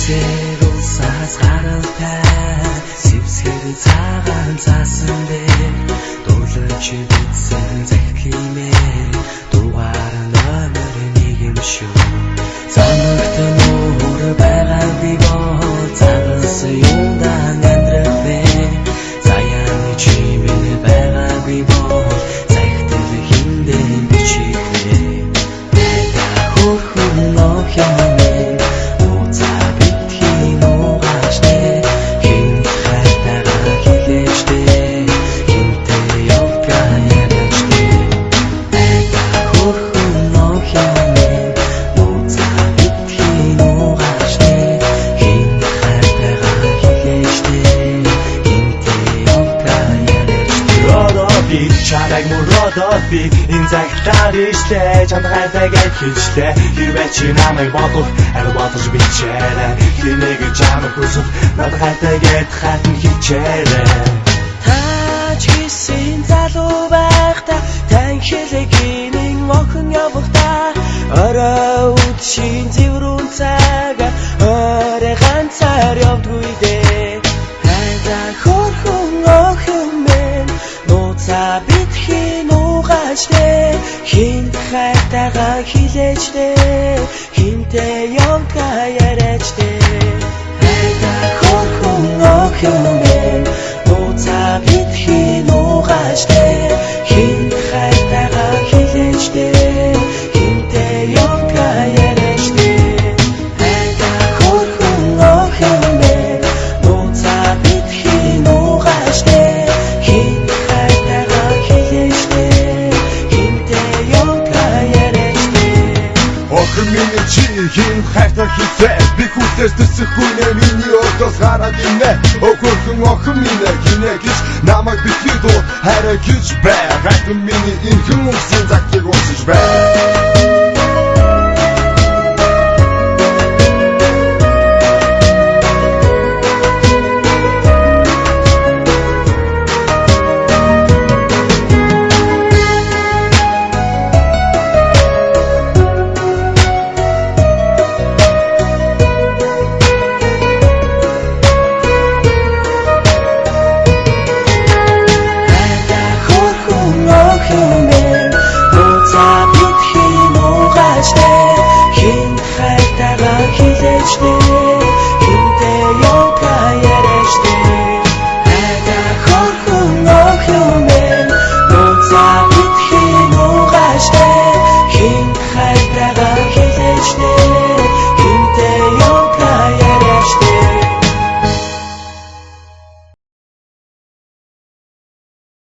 Эцэг улсаас гаралтай сэвсгэр цагаан заасан дээр дуулж битсэн захимээ дугаар номер 1 юм шүү. Замагт нуур байгаа би боо цагаас юундан амьдрах вэ? Заяаны чимээ байгаа би боо захтал хиндээ бичихвэ. Эта хөрхөн охин чамайг мөрөөдөөд би энэ цагтаар ишлээ чамд хайртайгаа хэлжлээ хэрвээ чи намайг бодвол арай бодож бичээрэй хинэг чамайг хүсэл надад хайртайгаа хатан хичээрэй та ч гэсэн залуу байхдаа тань хэлэгийн охин явахдаа орой үдшийн зэврүүн цагаар орой ганцаар явдгүй дээ хайда хөрхөн охин минь нууцаа битхийн угааштай хинт хайтагаа хилээчтэй хинтээ явдгаа яриачтэй хайда хөрхөн охин минь нууцаа битхийн угааштай хинт хайтагаа хилээчтэй хинтээ явдгаа яриачтэй хайда хөрхөн охин минь нууцаа битхийн угааштай хинт Миний чи хин хайртай хитээ би хүлээс төсөхгүй нэ миний өдөөс гараад инэ охин охин минь гинэ гэж намайг битгий дуу хайраа гэж бай гайхам миний энэ хүмүүсийн загтыг уусаж бай stay.